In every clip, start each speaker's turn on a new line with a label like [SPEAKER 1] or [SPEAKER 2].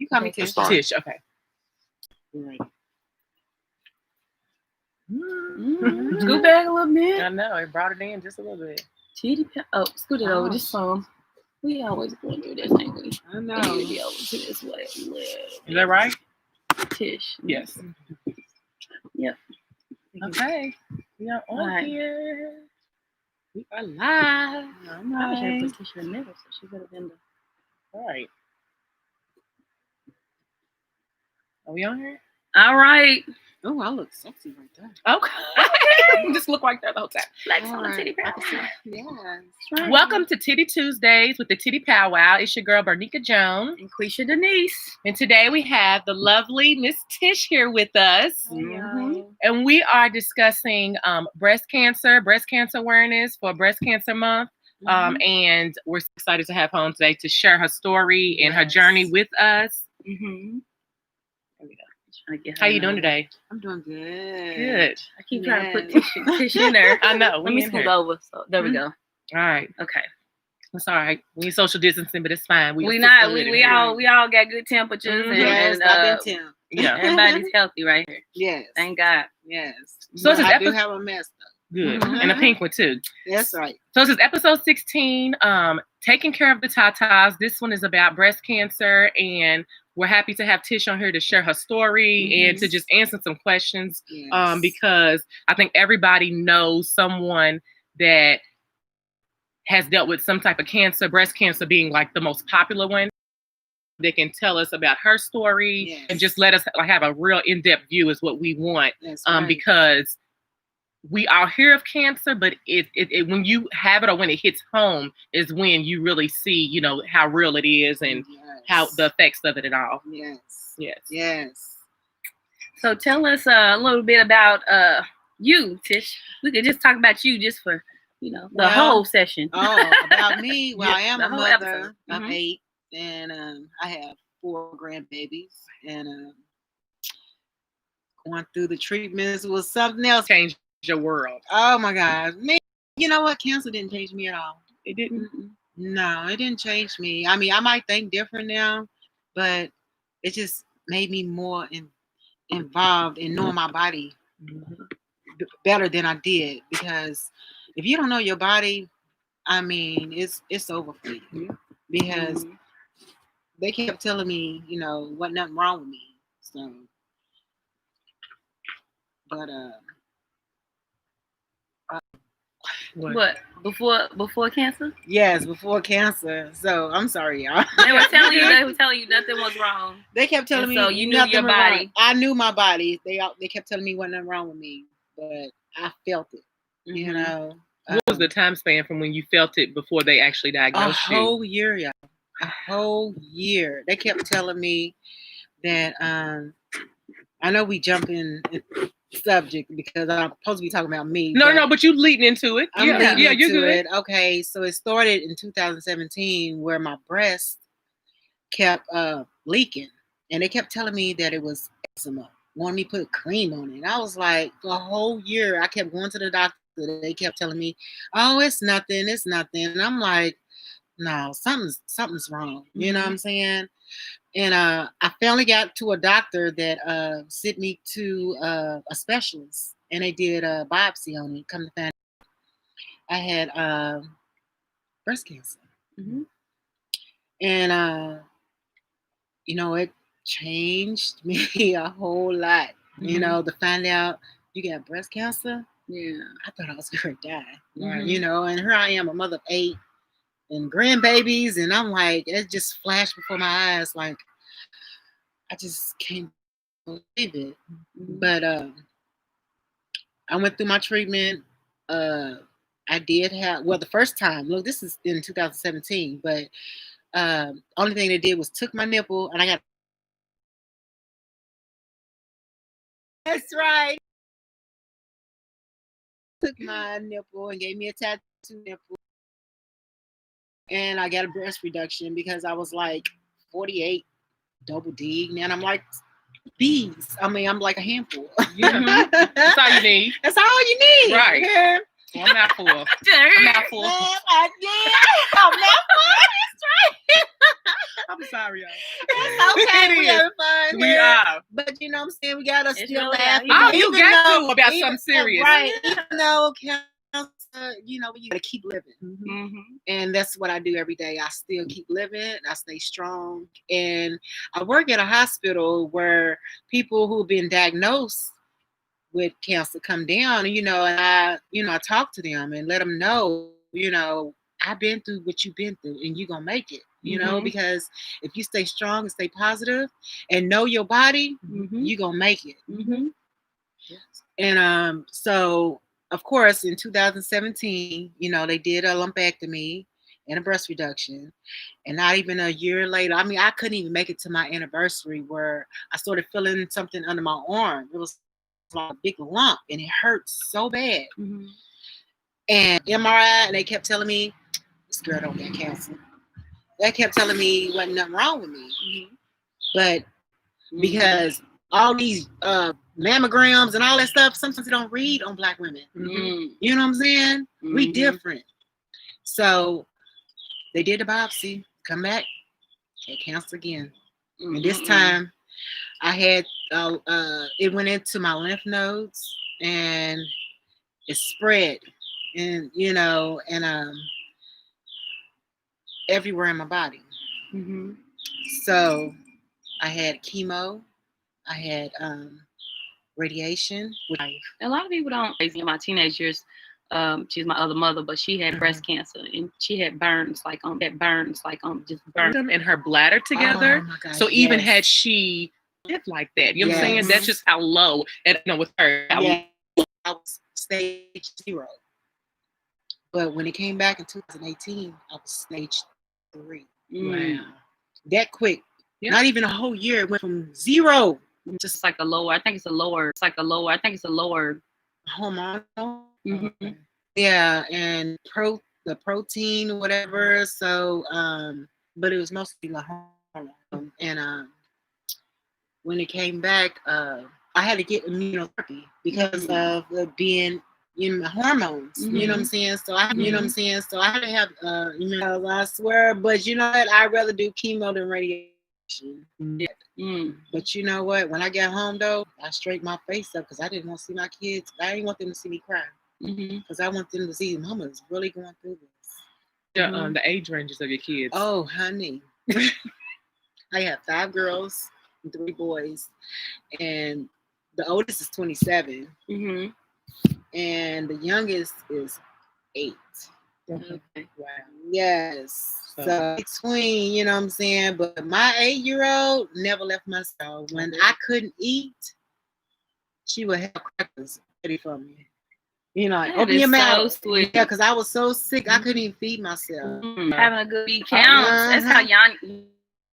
[SPEAKER 1] You call me Tish.
[SPEAKER 2] Tish, okay.
[SPEAKER 1] Right.
[SPEAKER 3] Scoot back a little bit.
[SPEAKER 2] I know, it brought it in just a little bit.
[SPEAKER 3] Tiddy Pow. Oh, scoot it over just some. We always going through this, ain't we?
[SPEAKER 1] I know.
[SPEAKER 3] Maybe over to this way.
[SPEAKER 2] Is that right?
[SPEAKER 3] Tish.
[SPEAKER 2] Yes.
[SPEAKER 3] Yep.
[SPEAKER 2] Okay. We are on here.
[SPEAKER 1] We are live.
[SPEAKER 3] I wish I put Tish in the middle, so she could have been the.
[SPEAKER 2] All right. Are we on here?
[SPEAKER 3] All right.
[SPEAKER 1] Oh, I look sexy right there.
[SPEAKER 2] Okay. Just look like that the whole time.
[SPEAKER 3] Flex on the Tiddy Pow.
[SPEAKER 1] Yeah.
[SPEAKER 3] Right.
[SPEAKER 2] Welcome to Tiddy Tuesdays with the Tiddy Pow Wow. It's your girl, Bernica Jones.
[SPEAKER 3] And Quisha Denise.
[SPEAKER 2] And today we have the lovely Miss Tish here with us.
[SPEAKER 3] Mm-hmm.
[SPEAKER 2] And we are discussing breast cancer awareness for Breast Cancer Month. And we're excited to have her on today to share her story and her journey with us.
[SPEAKER 3] Mm-hmm. There we go.
[SPEAKER 2] How you doing today?
[SPEAKER 1] I'm doing good.
[SPEAKER 2] Good.
[SPEAKER 3] I keep trying to put Tish in there.
[SPEAKER 2] I know.
[SPEAKER 3] Let me scoot over. So there we go.
[SPEAKER 2] All right.
[SPEAKER 3] Okay.
[SPEAKER 2] It's all right. We need social distancing, but it's fine.
[SPEAKER 3] We all got good temperatures.
[SPEAKER 2] Mm-hmm.
[SPEAKER 1] Yes, I've been temp.
[SPEAKER 2] Yeah.
[SPEAKER 3] Everybody's healthy right here.
[SPEAKER 1] Yes.
[SPEAKER 3] Thank God.
[SPEAKER 1] Yes.
[SPEAKER 2] So this is
[SPEAKER 1] I do have a mess though.
[SPEAKER 2] Good. And a pink one too.
[SPEAKER 1] That's right.
[SPEAKER 2] So this is episode 16, taking care of the tatas. This one is about breast cancer, and we're happy to have Tish on here to share her story and to just answer some questions.
[SPEAKER 1] Yes.
[SPEAKER 2] Because I think everybody knows someone that has dealt with some type of cancer, breast cancer being like the most popular one. They can tell us about her story and just let us have a real in-depth view is what we want.
[SPEAKER 1] That's right.
[SPEAKER 2] Because we all hear of cancer, but it when you have it or when it hits home is when you really see, you know, how real it is and how the effects of it and all.
[SPEAKER 1] Yes.
[SPEAKER 2] Yes.
[SPEAKER 1] Yes.
[SPEAKER 3] So tell us a little bit about you, Tish. We could just talk about you just for, you know, the whole session.
[SPEAKER 1] Oh, about me? Well, I am a mother of 8, and I have 4 grandbabies, and going through the treatments was something else.
[SPEAKER 2] Changed your world.
[SPEAKER 1] Oh my God, man! You know what? Cancer didn't change me at all.
[SPEAKER 2] It didn't.
[SPEAKER 1] Mm-mm. No, it didn't change me. I mean, I might think different now, but it just made me more involved in knowing my body better than I did. Because if you don't know your body, I mean, it's over for you. Because they kept telling me, you know, wasn't nothing wrong with me. So, but
[SPEAKER 3] What? Before cancer?
[SPEAKER 1] Yes, before cancer. So I'm sorry, y'all.
[SPEAKER 3] They were telling you nothing was wrong.
[SPEAKER 1] They kept telling me
[SPEAKER 3] so you knew
[SPEAKER 1] nothing
[SPEAKER 3] your
[SPEAKER 1] was
[SPEAKER 3] body.
[SPEAKER 1] wrong. I knew my body. They kept telling me wasn't nothing wrong with me, but I felt it. You know.
[SPEAKER 2] What was the time span from when you felt it before they actually diagnosed you?
[SPEAKER 1] A whole year, y'all. A whole year. They kept telling me that I know we jump in subject because I'm supposed to be talking about me.
[SPEAKER 2] No, but you leading into it.
[SPEAKER 1] I'm leading
[SPEAKER 2] you're
[SPEAKER 1] into
[SPEAKER 2] good.
[SPEAKER 1] it. Okay, so it started in 2017 where my breast kept leaking, and they kept telling me that it was eczema. Wanted me to put cream on it. And I was like, for a whole year, I kept going to the doctor. They kept telling me, "Oh, it's nothing. It's nothing." And I'm like, "No, something's wrong." You know what I'm saying? And I finally got to a doctor that sent me to a specialist, and they did a biopsy on it. Come to find out, I had breast cancer, and you know, it changed me a whole lot. You know, to find out you got breast cancer. Yeah, I thought I was gonna die. You know, and here I am, a mother of 8 and grandbabies, and I'm like, it just flashed before my eyes, like I just can't believe it. But I went through my treatment. I did have, well, the first time, look, this is in 2017, but only thing they did was took my nipple, and I got. That's right. Took my nipple and gave me a tattoo nipple. And I got a breast reduction because I was like 48, double D. And I'm like, bees. I mean, I'm like a handful.
[SPEAKER 2] That's all you need.
[SPEAKER 1] That's all you need.
[SPEAKER 2] Right.
[SPEAKER 1] Yeah.
[SPEAKER 2] Well, I'm not full. I'm not full.
[SPEAKER 1] I'm not full. That's right.
[SPEAKER 2] I'm sorry, y'all.
[SPEAKER 1] It's okay. We having fun.
[SPEAKER 2] We are.
[SPEAKER 1] But you know what I'm saying? We gotta still
[SPEAKER 3] really
[SPEAKER 1] laugh.
[SPEAKER 2] Oh, you got to about something serious.
[SPEAKER 1] Right. Even though you know, you gotta keep living.
[SPEAKER 3] Mm-hmm.
[SPEAKER 1] And that's what I do every day. I still keep living. I stay strong. And I work at a hospital where people who've been diagnosed with cancer come down, and I talk to them and let them know, I've been through what you've been through, and you're gonna make it, because if you stay strong and stay positive and know your body, you're gonna make it. And so of course in 2017, they did a lumpectomy and a breast reduction. And not even a year later, I mean, I couldn't even make it to my anniversary where I started feeling something under my arm. It was like a big lump and it hurt so bad. And MRI, and they kept telling me, this girl don't get cancer. They kept telling me wasn't nothing wrong with me. But because all these mammograms and all that stuff, sometimes they don't read on Black women. You know what I'm saying? We different. So they did the biopsy, come back, had cancer again. And this time I had, it went into my lymph nodes and it spread. And, everywhere in my body. So I had chemo, I had radiation.
[SPEAKER 3] A lot of people don't. In my teenage years, she's my other mother, but she had breast cancer and she had burns like just burns.
[SPEAKER 2] And her bladder together.
[SPEAKER 1] Oh my God,
[SPEAKER 2] so even had she lived like that, you know what I'm saying? That's just how low. And with her,
[SPEAKER 1] I was stage 0. But when it came back in 2018, I was stage 3.
[SPEAKER 2] Wow.
[SPEAKER 1] That quick. Yeah. Not even a whole year. It went from 0
[SPEAKER 3] just like a lower. I think it's a lower
[SPEAKER 1] hormonal. Yeah, and the protein or whatever. So, but it was mostly the hormone. And when it came back, I had to get immunotherapy because of being my hormones. You know what I'm saying? So I had to have I swear, but you know what? I'd rather do chemo than radiation. But you know what? When I got home though, I straightened my face up because I didn't want to see my kids. I didn't want them to see me cry because I want them to see mama's really going through this.
[SPEAKER 2] The age ranges of your kids.
[SPEAKER 1] Oh, honey. I have 5 girls and 3 boys, and the oldest is 27, and the youngest is 8.
[SPEAKER 3] Okay.
[SPEAKER 1] Wow. Yes. So between, you know what I'm saying? But my 8-year-old never left my side. When I couldn't eat, she would have crackers ready for me. Open your mouth. Sweet. Yeah, because I was so sick, I couldn't even feed myself.
[SPEAKER 3] Having a good beat counts. That's how y'all.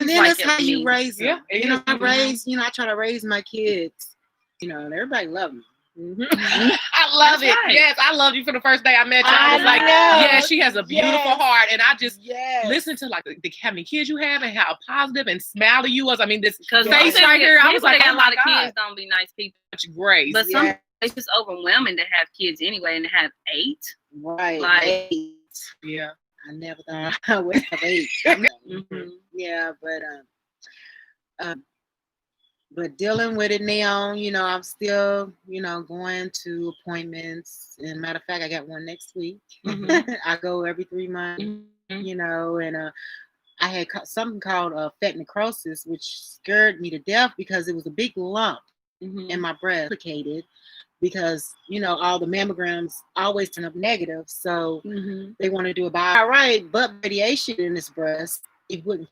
[SPEAKER 1] And then that's how you raise them. Yeah, I try to raise my kids. And everybody love me.
[SPEAKER 2] I love it. Right. Yes, I loved you for the first day I met you. I was like, yeah, she has a beautiful heart. And I just listened to like how many kids you have and how positive and smiley you was. I mean, this face right here, I was like,
[SPEAKER 3] a lot of kids don't be nice people.
[SPEAKER 2] Such grace.
[SPEAKER 3] But some it's just overwhelming to have kids anyway and to have 8.
[SPEAKER 1] Right.
[SPEAKER 3] Like
[SPEAKER 1] 8. Yeah. I never thought I would have 8. Yeah, but dealing with it now, I'm still, going to appointments. And matter of fact, I got one next week. I go every 3 months, and I had something called fat necrosis, which scared me to death because it was a big lump in my breast. Because, all the mammograms always turn up negative. So they want to do a biopsy. All right, but radiation in this breast, it wouldn't,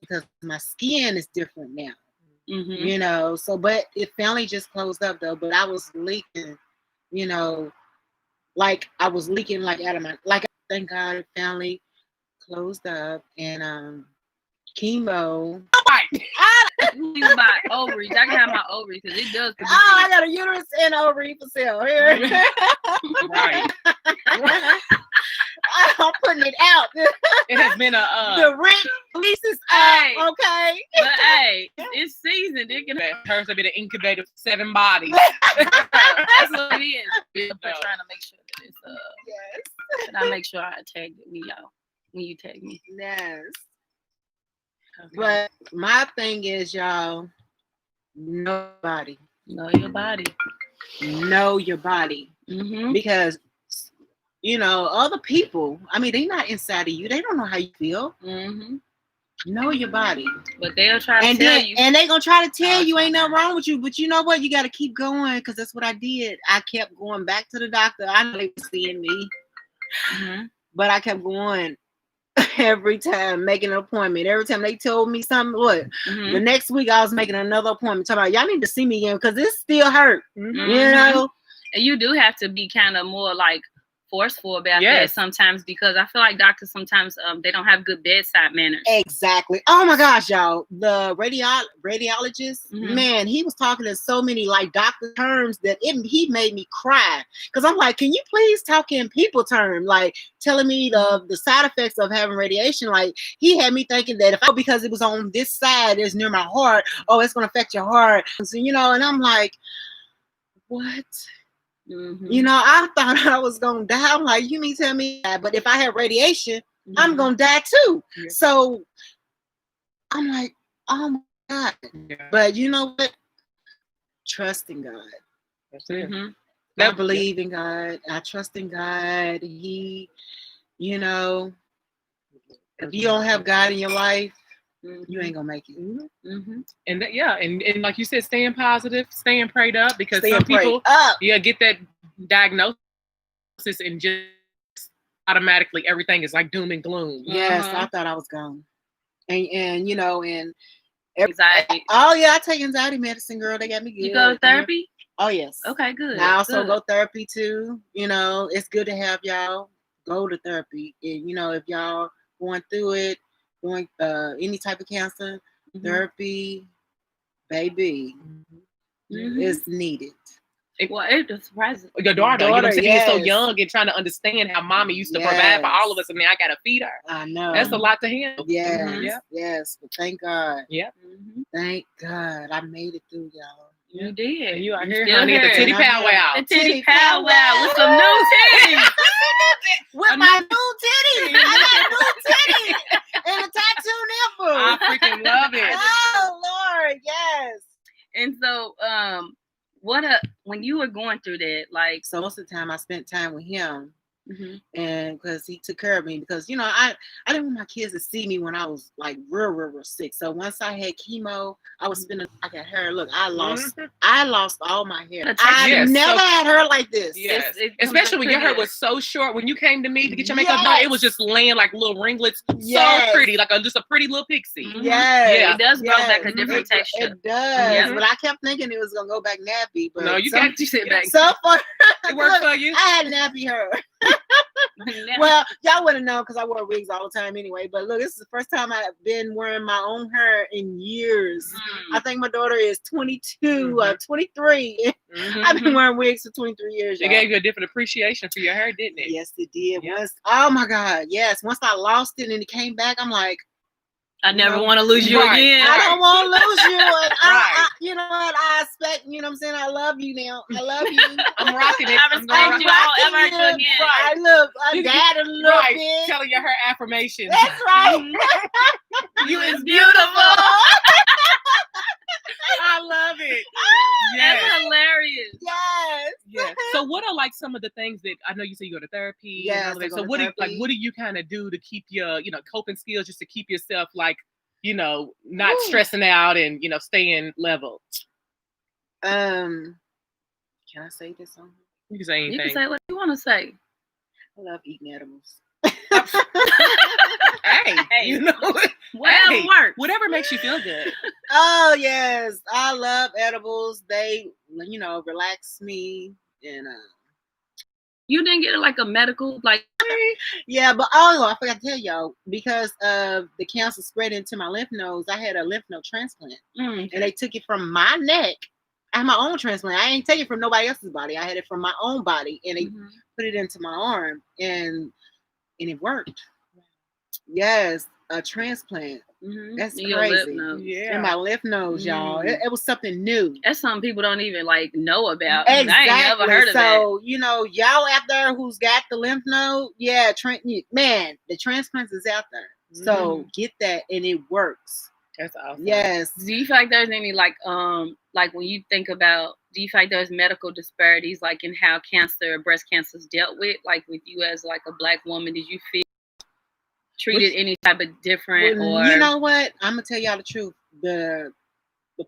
[SPEAKER 1] because my skin is different now. So, but it finally just closed up though. But I was leaking, like I was leaking like out of my, thank God it finally closed up. And chemo.
[SPEAKER 3] My ovaries. I can have my ovaries because it does.
[SPEAKER 1] I got a uterus and ovary for sale here.
[SPEAKER 2] Right.
[SPEAKER 1] I'm putting it out.
[SPEAKER 2] It has been
[SPEAKER 1] the rent lease is up, okay?
[SPEAKER 3] But hey, it's seasoned. It can
[SPEAKER 2] hers have been an incubator for 7 bodies.
[SPEAKER 3] That's what it is. We're trying to make sure that it's
[SPEAKER 1] yes.
[SPEAKER 3] And I make sure I tag me, y'all, when you tag me.
[SPEAKER 1] Yes. Okay. But my thing is, y'all, nobody.
[SPEAKER 3] Know your body.
[SPEAKER 1] Know your body.
[SPEAKER 3] Mm-hmm.
[SPEAKER 1] Because, other people, I mean, they're not inside of you. They don't know how you feel.
[SPEAKER 3] Mm-hmm.
[SPEAKER 1] Know your body.
[SPEAKER 3] But they'll try to tell you.
[SPEAKER 1] And they're going to try to tell you ain't nothing wrong with you. But you know what? You got to keep going because that's what I did. I kept going back to the doctor. I know they were seeing me.
[SPEAKER 3] Mm-hmm.
[SPEAKER 1] But I kept going every time, making an appointment. Every time they told me something, the next week I was making another appointment. Talking about, y'all need to see me again because it still hurt.
[SPEAKER 3] Mm-hmm. And you do have to be kind of more like forceful about that sometimes because I feel like doctors sometimes they don't have good bedside manners.
[SPEAKER 1] Exactly. Oh my gosh, y'all. The radiologist, man, he was talking in so many like doctor terms that he made me cry. Because I'm like, can you please talk in people terms? Like telling me the side effects of having radiation. Like he had me thinking that because it was on this side, it's near my heart, it's gonna affect your heart. So, and I'm like, what? I thought I was gonna die. I'm like, you mean tell me that? But if I have radiation, I'm gonna die too. Yeah. So I'm like, oh my God. Yeah. But you know what? Trust in God. That's it. I believe in God. I trust in God. He, if you don't have God in your life, you ain't gonna make it.
[SPEAKER 2] And and like you said, staying positive, staying prayed up because some people get that diagnosis and just automatically everything is like doom and gloom.
[SPEAKER 1] Yes, I thought I was gone. And and
[SPEAKER 3] anxiety.
[SPEAKER 1] Oh yeah, I take anxiety medicine, girl. They got me good.
[SPEAKER 3] You go to therapy?
[SPEAKER 1] Oh yes.
[SPEAKER 3] Okay, good.
[SPEAKER 1] I also go therapy too. It's good to have y'all go to therapy. And if y'all going through it, going any type of cancer, therapy, baby, is needed.
[SPEAKER 3] Well, it surprises
[SPEAKER 2] your daughter you know what I'm saying? Yes. Being so young and trying to understand how mommy used to provide for all of us, and now I gotta feed her.
[SPEAKER 1] I know
[SPEAKER 2] that's a lot to handle.
[SPEAKER 1] Yes, but thank God.
[SPEAKER 2] Yep.
[SPEAKER 1] Thank God I made it through, y'all.
[SPEAKER 3] You did.
[SPEAKER 2] You are here, honey, at the Tiddy Pow Wow.
[SPEAKER 3] The Tiddy Pow Wow with some new titties.
[SPEAKER 1] With my new titties. I got new titties and a tattoo nipple.
[SPEAKER 2] I freaking love it.
[SPEAKER 1] Oh Lord, yes.
[SPEAKER 3] And so, when you were going through that, like,
[SPEAKER 1] so most of the time I spent time with him. And because he took care of me, because I didn't want my kids to see me when I was like real sick. So once I had chemo, I was spending. I got hair. Look, I lost all my hair. I never had hair like this.
[SPEAKER 2] Yes, especially when your hair was so short. When you came to me to get your makeup done, it was just laying like little ringlets, so pretty, like just a pretty little pixie.
[SPEAKER 3] It does grow back a different texture.
[SPEAKER 1] It does, but I kept thinking it was gonna go back nappy. But
[SPEAKER 2] no, you sit back.
[SPEAKER 1] So far,
[SPEAKER 2] it worked for you.
[SPEAKER 1] I had nappy hair. Well, y'all wouldn't know because I wore wigs all the time anyway. But look, this is the first time I've been wearing my own hair in years. I think my daughter is 22 or 23. I've been wearing wigs for 23 years.
[SPEAKER 2] It gave you a different appreciation for your hair, didn't it?
[SPEAKER 1] Yes, it did. Oh my God, yes. Once I lost it and it came back, I'm like,
[SPEAKER 3] I never want to lose you again.
[SPEAKER 1] I don't want to lose you. And I, you know what? I expect, you know what I'm saying? I love you now. I love you.
[SPEAKER 2] I'm rocking it.
[SPEAKER 3] I respect you. I don't ever do again.
[SPEAKER 1] I look, dad a little bit.
[SPEAKER 2] Telling you her affirmations.
[SPEAKER 1] That's right.
[SPEAKER 3] You is beautiful.
[SPEAKER 2] I love it.
[SPEAKER 3] Yes. That's hilarious.
[SPEAKER 1] Yes.
[SPEAKER 2] So what are like some of the things that I know you say you go to therapy?
[SPEAKER 1] Yes.
[SPEAKER 2] So what do you kind of do to keep your, coping skills just to keep yourself like, not stressing out and, staying level?
[SPEAKER 1] Can I say this on?
[SPEAKER 2] You can say anything.
[SPEAKER 3] You can say what you want to say.
[SPEAKER 1] I love eating edibles.
[SPEAKER 2] Hey,
[SPEAKER 3] whatever works.
[SPEAKER 2] Whatever makes you feel good.
[SPEAKER 1] Oh yes, I love edibles. They, relax me, and
[SPEAKER 3] you didn't get like a medical
[SPEAKER 1] Yeah, but I forgot to tell y'all, because of the cancer spread into my lymph nodes, I had a lymph node transplant, and they took it from my neck. I had my own transplant. I ain't taking it from nobody else's body. I had it from my own body, and they put it into my arm, and it worked. Yes, a transplant. That's crazy. In my lymph nodes, y'all. It was something new.
[SPEAKER 3] That's something people don't even know about.
[SPEAKER 1] Exactly.
[SPEAKER 3] I ain't never heard of that.
[SPEAKER 1] So, y'all out there who's got the lymph node, the transplants is out there. So get that, and it works.
[SPEAKER 2] That's awesome.
[SPEAKER 1] Yes.
[SPEAKER 3] Do you feel like there's any like when you think about, do you feel like there's medical disparities like in how breast cancer is dealt with? Like with you as like a Black woman, did you feel treated any type of different? Or
[SPEAKER 1] you know what? I'm gonna tell y'all the truth. The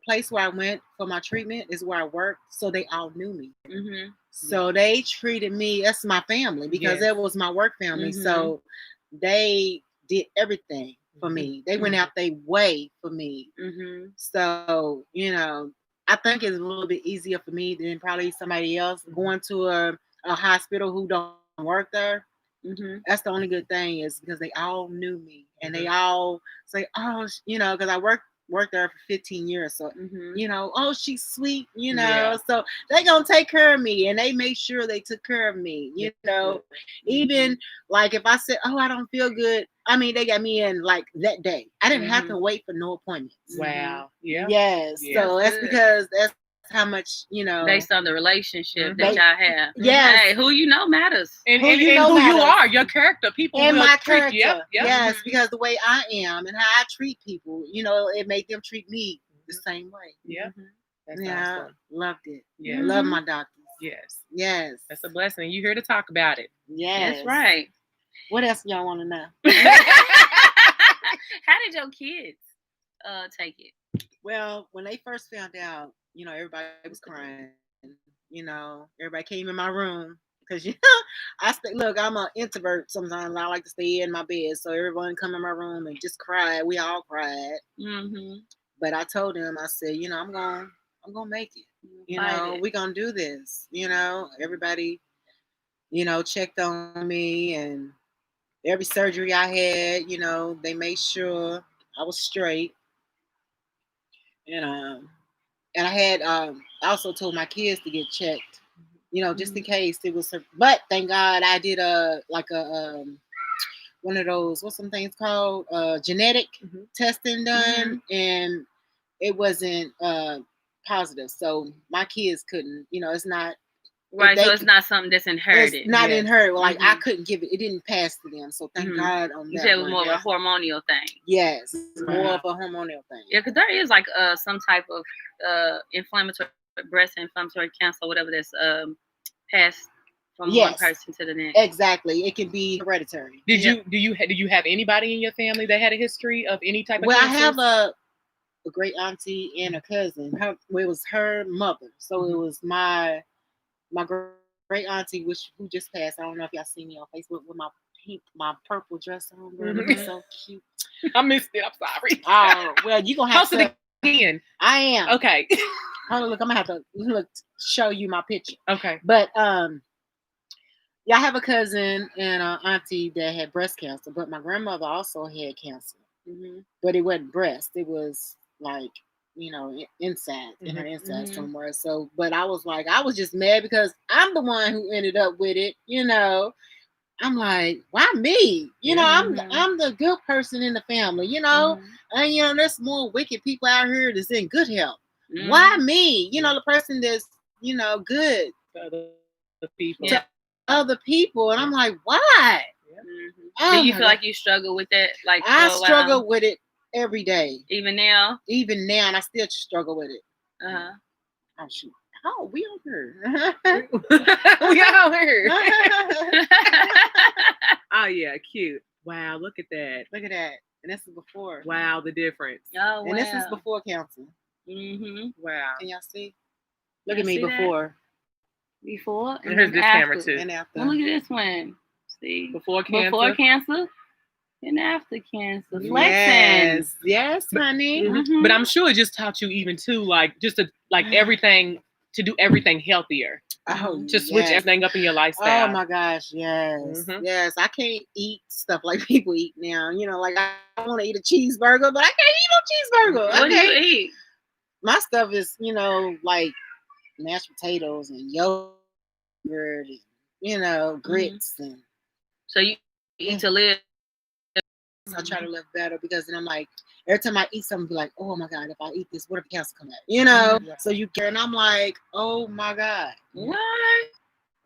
[SPEAKER 1] place where I went for my treatment is where I worked, so they all knew me.
[SPEAKER 3] Mm-hmm.
[SPEAKER 1] So they treated me as my family because that was my work family.
[SPEAKER 3] Mm-hmm.
[SPEAKER 1] So they did everything for me. They went out their way for me.
[SPEAKER 3] Mm-hmm.
[SPEAKER 1] So, I think it's a little bit easier for me than probably somebody else going to a hospital who don't work there.
[SPEAKER 3] Mm-hmm.
[SPEAKER 1] That's the only good thing is because they all knew me and they all say, oh, because I worked there for 15 years. So, oh, she's sweet, so they going to take care of me. And they made sure they took care of me, even like if I said, oh, I don't feel good. I mean, they got me in like that day. I didn't have to wait for no appointments.
[SPEAKER 2] Wow. Yeah.
[SPEAKER 1] Yes. Yeah. So that's because that's how much,
[SPEAKER 3] based on the relationship that y'all have.
[SPEAKER 1] Yes.
[SPEAKER 3] Hey, who you know matters.
[SPEAKER 2] And who you are, your character. People
[SPEAKER 1] and
[SPEAKER 2] will
[SPEAKER 1] my
[SPEAKER 2] treat
[SPEAKER 1] character.
[SPEAKER 2] you. Yep.
[SPEAKER 1] Yes, because the way I am and how I treat people, it made them treat me the same way.
[SPEAKER 2] Yeah.
[SPEAKER 1] That's awesome. Loved it.
[SPEAKER 2] Yeah.
[SPEAKER 1] Love my doctors.
[SPEAKER 2] Yes.
[SPEAKER 1] Yes.
[SPEAKER 2] That's a blessing. You're here to talk about it.
[SPEAKER 1] Yes.
[SPEAKER 3] That's right.
[SPEAKER 1] What else y'all want to know?
[SPEAKER 3] How did your kids take it?
[SPEAKER 1] Well, when they first found out, everybody was crying. Everybody came in my room because look, I'm an introvert. Sometimes I like to stay in my bed, so everyone come in my room and just cry. We all cried. Mm-hmm. But I told them, I said, I'm gonna make it. We're gonna do this. Everybody, checked on me, and every surgery I had, they made sure I was straight. And I had I also told my kids to get checked, just in case it was her. But thank God I did one of those, what's some things called genetic testing done, and it wasn't positive. So my kids couldn't, it's not
[SPEAKER 3] right. So it's not something that's inherited.
[SPEAKER 1] It's not inherited. Like I couldn't give it. It didn't pass to them. So thank God on that.
[SPEAKER 3] You said it was more of a hormonal thing.
[SPEAKER 1] Yes, it's more of a hormonal thing.
[SPEAKER 3] Yeah, because there is like some type of breast inflammatory cancer, whatever that's passed from one person to the next.
[SPEAKER 1] Exactly, it can be hereditary.
[SPEAKER 2] Do you have anybody in your family that had a history of any type of
[SPEAKER 1] cancer?
[SPEAKER 2] I
[SPEAKER 1] have a great auntie and a cousin. It was her mother, so it was my great auntie, who just passed. I don't know if y'all see me on Facebook with my purple dress on. It's so cute.
[SPEAKER 2] I missed it. I'm sorry.
[SPEAKER 1] Oh, well, you gonna have
[SPEAKER 2] to again.
[SPEAKER 1] I am.
[SPEAKER 2] Okay.
[SPEAKER 1] Hold on, look, I'm gonna have to show you my picture.
[SPEAKER 2] Okay.
[SPEAKER 1] But I have a cousin and an auntie that had breast cancer, but my grandmother also had cancer. But it wasn't breast. It was like, inside in her inside somewhere. So, but I was just mad because I'm the one who ended up with it. I'm like, why me? I'm the good person in the family. And there's more wicked people out here that's in good health. Why me? The person that's good
[SPEAKER 2] to people.
[SPEAKER 1] To other people, and I'm like, why?
[SPEAKER 3] Do you feel like you struggle with that? Like
[SPEAKER 1] I struggle with it every day.
[SPEAKER 3] Even now,
[SPEAKER 1] and I still struggle with it.
[SPEAKER 3] Oh
[SPEAKER 1] shoot! Oh, we on here.
[SPEAKER 2] We on here. Oh yeah, cute. Wow, look at that.
[SPEAKER 1] Look at that. And this is before.
[SPEAKER 2] Wow, the difference.
[SPEAKER 3] Oh, wow.
[SPEAKER 1] And this is before cancer.
[SPEAKER 2] Wow.
[SPEAKER 1] Can y'all see? Look at me before.
[SPEAKER 3] Before.
[SPEAKER 2] And here's this camera too.
[SPEAKER 1] And after.
[SPEAKER 3] Well, look at this one. See?
[SPEAKER 2] Before cancer.
[SPEAKER 3] Before cancer. And after cancer.
[SPEAKER 1] Flexing. Yes, honey.
[SPEAKER 2] But I'm sure it just taught you even too, like just to everything, to do everything healthier.
[SPEAKER 1] Oh,
[SPEAKER 2] to switch everything up in your lifestyle.
[SPEAKER 1] Oh my gosh, yes. Yes, I can't eat stuff like people eat now. Like I want to eat a cheeseburger, but I can't eat no cheeseburger.
[SPEAKER 3] What do you eat?
[SPEAKER 1] My stuff is, like mashed potatoes and yogurt and, grits. And
[SPEAKER 3] so you eat to live?
[SPEAKER 1] I try to live better because then I'm like, every time I eat something, be like, oh my God, if I eat this, what if cancer come out? So you care, and I'm like, oh my God.
[SPEAKER 3] What?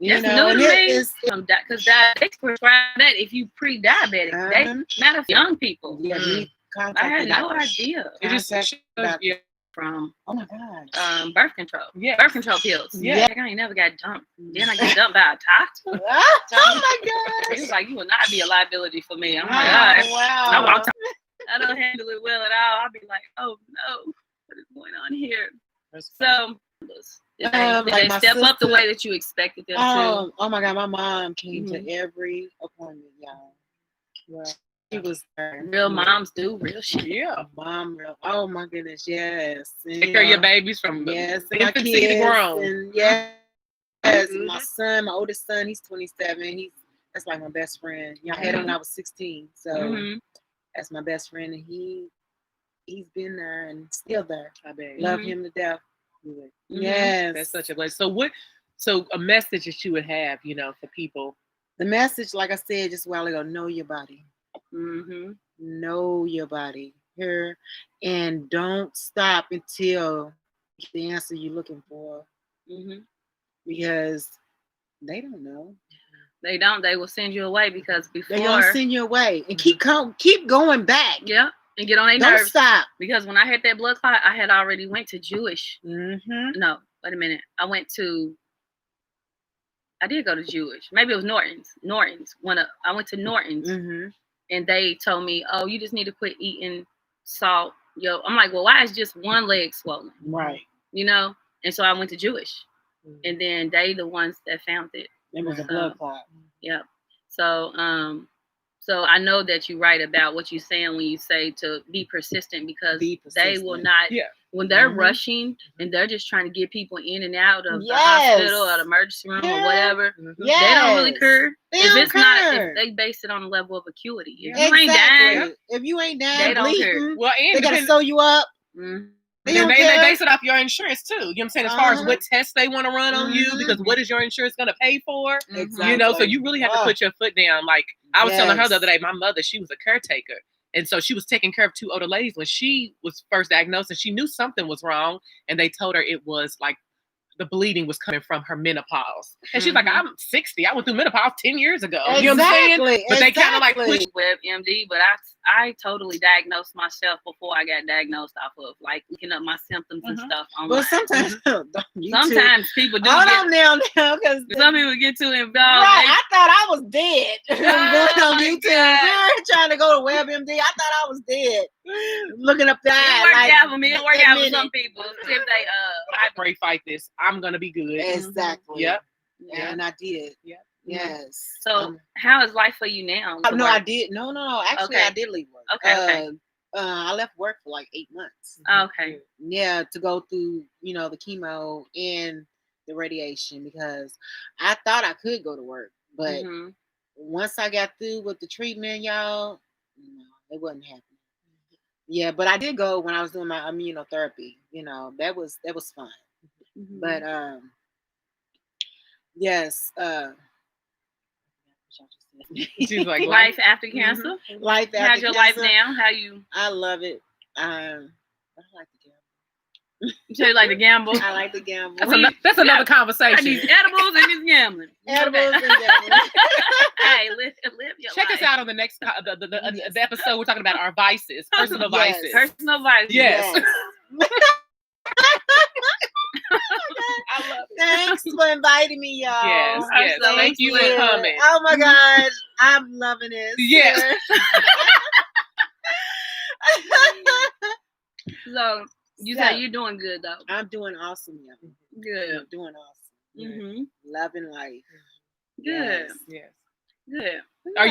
[SPEAKER 3] That's new to me. Because they prescribe that if you pre-diabetic. They matter for young people.
[SPEAKER 1] Yeah, contact.
[SPEAKER 3] I had no idea.
[SPEAKER 2] It just
[SPEAKER 3] from
[SPEAKER 1] oh my gosh,
[SPEAKER 3] birth control.
[SPEAKER 2] Yeah,
[SPEAKER 3] birth control pills.
[SPEAKER 2] Yeah,
[SPEAKER 3] I ain't never got dumped. Then I get dumped by a doctor.
[SPEAKER 1] Oh my gosh.
[SPEAKER 3] He was like, "You will not be a liability for me." I'm like,
[SPEAKER 1] Oh, wow.
[SPEAKER 3] I walked. I don't handle it well at all. I'll be like, "Oh no, what is going on here?" So, did they step up the way that you expected them to?
[SPEAKER 1] Oh my God, my mom came to every appointment, y'all. Well, she was there.
[SPEAKER 3] Real moms do real shit.
[SPEAKER 2] Yeah,
[SPEAKER 1] mom, real. Oh my goodness, yes. And,
[SPEAKER 2] take care of your babies from infancy to grown.
[SPEAKER 1] And yes, my son, my oldest son, he's 27. That's like my best friend. I had him when I was 16, so that's my best friend, and he's been there and still there. I bet. Love him to death. Yes,
[SPEAKER 2] that's such a blessing. So a message that you would have, for people.
[SPEAKER 1] The message, like I said just a while ago, know your body. Know your body here, and don't stop until the answer you're looking for. Because they don't know.
[SPEAKER 3] They don't. They will send you away because before
[SPEAKER 1] they're gonna send you away and keep going back.
[SPEAKER 3] Yeah, and get on their
[SPEAKER 1] nerves.
[SPEAKER 3] Don't
[SPEAKER 1] stop.
[SPEAKER 3] Because when I had that blood clot, I had already went to Jewish. No, wait a minute. I did go to Jewish. Maybe it was Norton's. I went to Norton's, and they told me, "Oh, you just need to quit eating salt." I'm like, "Well, why is just one leg swollen?"
[SPEAKER 1] Right.
[SPEAKER 3] And so I went to Jewish, and then they the ones that found it.
[SPEAKER 1] It was a blood clot.
[SPEAKER 3] Yeah. So I know that you're right about what you're saying when you say to be persistent, because they will not. Yeah. When they're rushing and they're just trying to get people in and out of the hospital or the emergency room or whatever, they don't really care. If they base it on the level of acuity. If you ain't dying, they don't care.
[SPEAKER 2] Well, and
[SPEAKER 1] they gotta sew you up.
[SPEAKER 2] They base it off your insurance too. You know what I'm saying? As far as what tests they want to run on you, because what is your insurance going to pay for?
[SPEAKER 1] Exactly.
[SPEAKER 2] So you really have to put your foot down. Like I was telling her the other day, my mother, she was a caretaker. And so she was taking care of two older ladies when she was first diagnosed, and she knew something was wrong. And they told her it was like the bleeding was coming from her menopause. And she's like, I'm 60. I went through menopause 10 years ago.
[SPEAKER 1] Exactly.
[SPEAKER 2] You know what I'm saying? But they kind of like push
[SPEAKER 3] WebMD, but I totally diagnosed myself before I got diagnosed off of like looking up my symptoms and stuff online.
[SPEAKER 1] But sometimes
[SPEAKER 3] people do.
[SPEAKER 1] Hold on now, because
[SPEAKER 3] some people get too involved.
[SPEAKER 1] Right, I thought I was dead. Going on YouTube, trying to go to WebMD. I thought I was dead. Looking up that.
[SPEAKER 3] It worked out for me. It worked out for some people. If they
[SPEAKER 2] I pray fight this. I'm gonna be good.
[SPEAKER 1] Exactly.
[SPEAKER 2] Yep.
[SPEAKER 1] Yeah, and I did. Yep. Yes.
[SPEAKER 3] So, how is life for you now?
[SPEAKER 1] No, I did. No. Actually, I did leave work.
[SPEAKER 3] Okay.
[SPEAKER 1] I left work for like 8 months.
[SPEAKER 3] Okay.
[SPEAKER 1] Yeah, to go through, the chemo and the radiation, because I thought I could go to work, but once I got through with the treatment, y'all, it wasn't happening. Yeah, but I did go when I was doing my immunotherapy. That was fun. But yes.
[SPEAKER 2] She's like
[SPEAKER 3] life after cancer.
[SPEAKER 1] Life after
[SPEAKER 3] how's your
[SPEAKER 1] cancer.
[SPEAKER 3] Life now? How you?
[SPEAKER 1] I love it. I like to gamble.
[SPEAKER 3] So you like to gamble?
[SPEAKER 1] I like to gamble.
[SPEAKER 2] That's another conversation.
[SPEAKER 3] These edibles and this gambling.
[SPEAKER 1] Edibles and gambling.
[SPEAKER 3] Hey, live your
[SPEAKER 2] Check
[SPEAKER 3] life.
[SPEAKER 2] us out on the next the episode. We're talking about our vices, personal vices.
[SPEAKER 3] Personal vices.
[SPEAKER 2] Yes.
[SPEAKER 1] I love it. Thanks for inviting me, y'all.
[SPEAKER 2] Yes. Thank you for coming.
[SPEAKER 1] Oh my gosh, I'm loving this.
[SPEAKER 2] Yes.
[SPEAKER 3] So you say you're doing good though.
[SPEAKER 1] I'm doing awesome, y'all.
[SPEAKER 3] Good.
[SPEAKER 1] I'm doing awesome. Loving life.
[SPEAKER 3] Good.
[SPEAKER 2] Yes.
[SPEAKER 3] Good.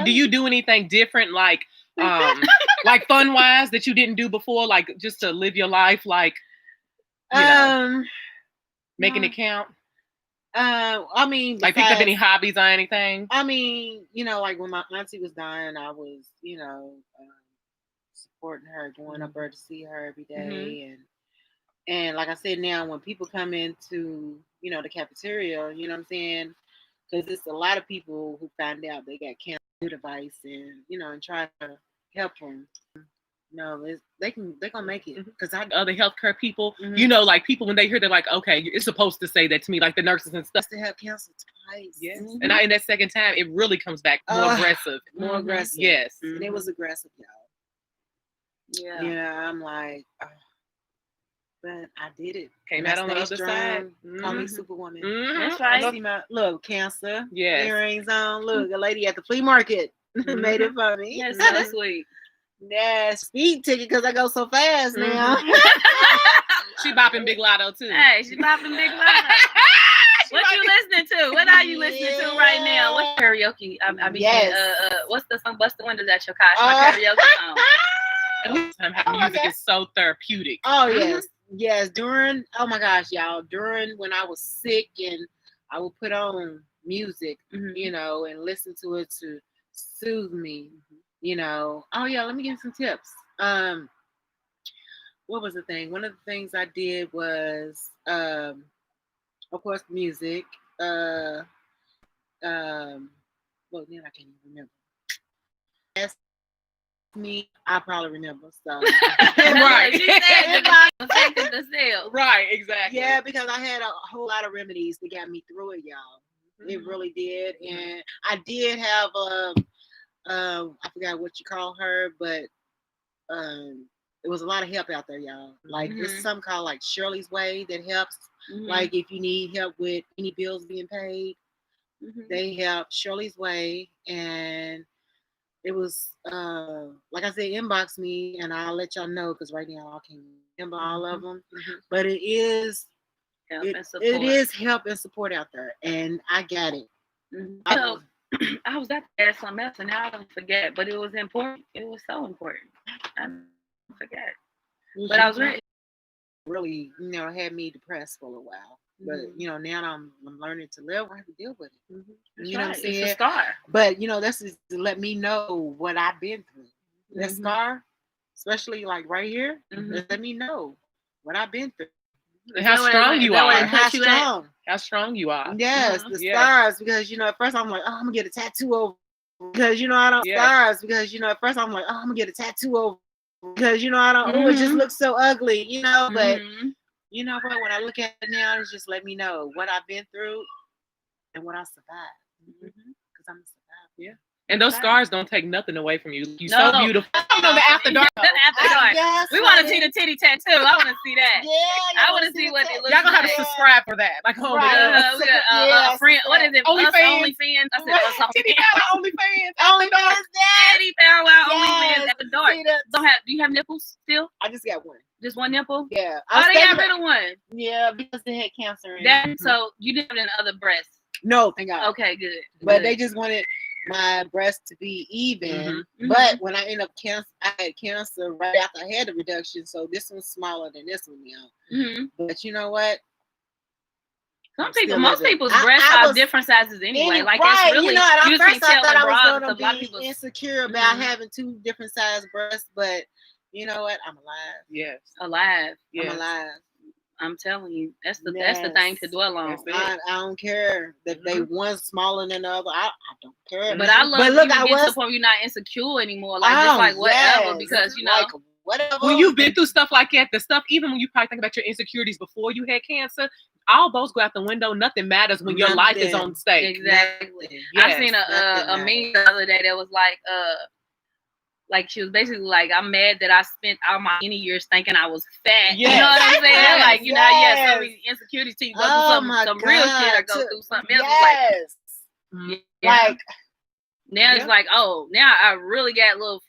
[SPEAKER 2] Do you do anything different, like fun wise, that you didn't do before, like just to live your life, like making it count?
[SPEAKER 1] I mean,
[SPEAKER 2] like picked up any hobbies or anything?
[SPEAKER 1] I mean, like when my auntie was dying, I was, supporting her, going up there to see her every day, and like I said, now when people come into, the cafeteria, you know what I'm saying, because it's a lot of people who find out they got cancer device, and and try to help them. No, they're gonna make it, because
[SPEAKER 2] other healthcare people, like people when they hear, they're like, okay, it's supposed to say that to me, like the nurses and stuff.
[SPEAKER 1] To have cancer twice.
[SPEAKER 2] Yes, and in that second time, it really comes back more aggressive.
[SPEAKER 1] More aggressive.
[SPEAKER 2] Yes,
[SPEAKER 1] and it was aggressive, y'all. Yeah, I'm like, but I did it.
[SPEAKER 2] Came out on the other side.
[SPEAKER 1] Call me Superwoman.
[SPEAKER 3] That's right.
[SPEAKER 1] I see my look, Cancer.
[SPEAKER 2] Yes.
[SPEAKER 1] Earrings on. Look, a lady at the flea market made it for me.
[SPEAKER 3] Yes, so sweet.
[SPEAKER 1] Yeah, speed ticket because I go so fast now.
[SPEAKER 2] She bopping Big Lotto too.
[SPEAKER 3] Hey, she bopping Big Lotto. What you listening to? What are you listening to right now? What's karaoke? I be saying, what's the song? Bust the windows at your car? My karaoke song.
[SPEAKER 2] Music is so therapeutic.
[SPEAKER 1] Oh yes. During during when I was sick, and I would put on music, you know, and listen to it to soothe me, you know. Oh yeah, let me give you some tips. What was the thing? One of the things I did was, of course, music. Well, then I can't even remember. That's me. I probably remember. So
[SPEAKER 2] right.
[SPEAKER 3] She said the
[SPEAKER 2] right, exactly.
[SPEAKER 1] Yeah, because I had a whole lot of remedies that got me through it, y'all. It really did, and I did have I forgot what you call her, but there was a lot of help out there, y'all. Like there's something called like Shirley's Way that helps. Like if you need help with any bills being paid, they help. Shirley's Way, and it was like I said, inbox me and I'll let y'all know because right now I can't remember all of them. But it is it is help and support out there, and I got it.
[SPEAKER 3] So I was at something else, and now I don't forget. But it was important. It was so important. I don't forget. But I was
[SPEAKER 1] really, you know, had me depressed for a while. But you know, now I'm learning to live. I have to deal with it. You know what I'm saying?
[SPEAKER 3] It's a scar.
[SPEAKER 1] But you know, that's just to let me know what I've been through. That scar, especially like right here, let me know what I've been through.
[SPEAKER 2] And how strong you are.
[SPEAKER 1] How
[SPEAKER 2] strong you are.
[SPEAKER 1] Yes, the scars. Because you know, at first I'm like, oh, I'm gonna get a tattoo over. Because you know I don't scars. Because you know, at first I'm like, oh, I'm gonna get a tattoo over. Because you know I don't. Oh, it just looks so ugly. You know, but you know what? When I look at it now, it's just let me know what I've been through and what I survived. Because I'm a survivor.
[SPEAKER 2] Yeah. And those scars don't take nothing away from you. You're so beautiful. On the After Dark.
[SPEAKER 3] After Dark. We want to see the titty tattoo. I want to see that.
[SPEAKER 1] Yeah.
[SPEAKER 3] I want to see what it looks like.
[SPEAKER 2] Y'all gonna have to subscribe for that. Like,
[SPEAKER 3] friend. What is it? OnlyFans. I said
[SPEAKER 2] Tiddy Pow OnlyFans.
[SPEAKER 3] OnlyFans. Tiddy Pow OnlyFans After Dark. Do you have nipples still?
[SPEAKER 1] I just got one.
[SPEAKER 3] Just one nipple?
[SPEAKER 1] Yeah.
[SPEAKER 3] Oh, they got rid of one.
[SPEAKER 1] Yeah, because they had cancer in it.
[SPEAKER 3] So you didn't have another breast?
[SPEAKER 1] No, thank God.
[SPEAKER 3] Okay, good.
[SPEAKER 1] But they just wanted my breast to be even. But when I ended up I had cancer right after I had the reduction, so this one's smaller than this one now. But you know what?
[SPEAKER 3] Most people's breasts are different sizes anyway. Like it's really,
[SPEAKER 1] you know, at first I thought I was going to be insecure about having two different size breasts, but you know what? I'm alive.
[SPEAKER 2] Yes,
[SPEAKER 3] alive.
[SPEAKER 1] Yes. I'm alive.
[SPEAKER 3] I'm telling you, that's the thing to dwell on.
[SPEAKER 1] I don't care that they one smaller than the other. I don't care.
[SPEAKER 3] But I love. But look, I get to the point where you're not insecure anymore. Like just like whatever, because you know, like,
[SPEAKER 1] whatever.
[SPEAKER 2] When you've been through stuff like that, the stuff even when you probably think about your insecurities before you had cancer, all those go out the window. Nothing matters when your life is on stake.
[SPEAKER 3] Exactly. Yes, I seen a meme the other day that was like she was basically like, I'm mad that I spent all my any years thinking I was fat. Yes. You know what I'm saying? Yes. Like, you know, so many insecurities till you go through some real shit or go through something else.
[SPEAKER 1] Yes. Like
[SPEAKER 3] now it's like, oh, now I really got a little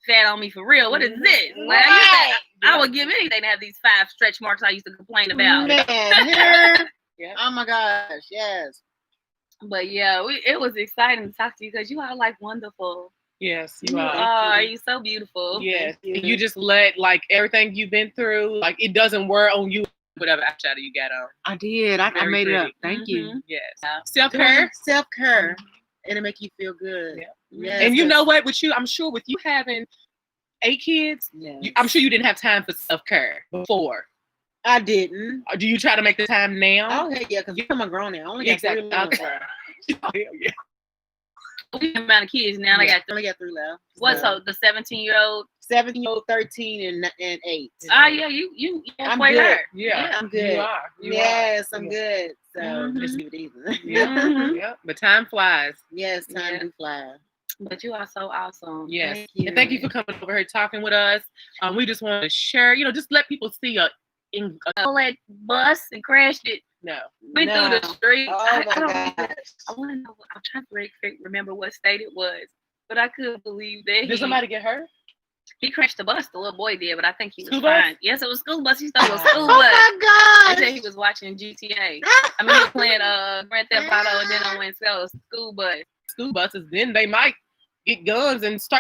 [SPEAKER 3] fat on me for real. What is this? Like, I would give anything to have these 5 stretch marks I used to complain about.
[SPEAKER 1] Man, oh my gosh, yes.
[SPEAKER 3] But yeah, it was exciting to talk to you because you are like wonderful.
[SPEAKER 2] Yes, you are.
[SPEAKER 3] You're so beautiful.
[SPEAKER 2] Yes, you just let like everything you've been through, like it doesn't wear on you. Whatever eyeshadow you got on,
[SPEAKER 1] I did. I made it up. Thank you.
[SPEAKER 2] Yes, self-care,
[SPEAKER 1] and it make you feel good.
[SPEAKER 2] Yeah. Yes, and you know what? With you, I'm sure with you having 8 kids, I'm sure you didn't have time for self-care before.
[SPEAKER 1] I didn't.
[SPEAKER 2] Or do you try to make the time now?
[SPEAKER 1] Oh heck yeah, because I'm grown now. I only got 3 left.
[SPEAKER 2] Oh, yeah.
[SPEAKER 3] Amount of kids now. I
[SPEAKER 1] only got 3 left.
[SPEAKER 3] What? So the 17-year-old,
[SPEAKER 1] 13, and 8.
[SPEAKER 3] Ah, yeah, you
[SPEAKER 1] I'm good.
[SPEAKER 3] Her.
[SPEAKER 1] Yeah, I'm good.
[SPEAKER 2] You are.
[SPEAKER 1] Yes, I'm good. So just give it easy.
[SPEAKER 2] Yeah, but time flies.
[SPEAKER 1] Yes, time do fly.
[SPEAKER 3] But you are so awesome.
[SPEAKER 2] Yes.
[SPEAKER 3] Thank you.
[SPEAKER 2] And thank you for coming over here talking with us. We just want to share, just let people see
[SPEAKER 3] that bus and crashed it.
[SPEAKER 2] No.
[SPEAKER 3] Went through the street.
[SPEAKER 1] Oh
[SPEAKER 3] I
[SPEAKER 1] my
[SPEAKER 3] don't
[SPEAKER 1] gosh.
[SPEAKER 3] I want to know. I'm trying to remember what state it was, but I couldn't believe that.
[SPEAKER 2] Did somebody get hurt?
[SPEAKER 3] He crashed the bus. The little boy did, but I think he was
[SPEAKER 2] School
[SPEAKER 3] fine.
[SPEAKER 2] bus?
[SPEAKER 3] Yes, it was school bus. He stole a school
[SPEAKER 1] Oh
[SPEAKER 3] bus.
[SPEAKER 1] my
[SPEAKER 3] They
[SPEAKER 1] gosh.
[SPEAKER 3] said he was watching GTA. I mean, he was playing Grand Theft Auto, and then I went to a school bus.
[SPEAKER 2] School buses, then they might get guns and start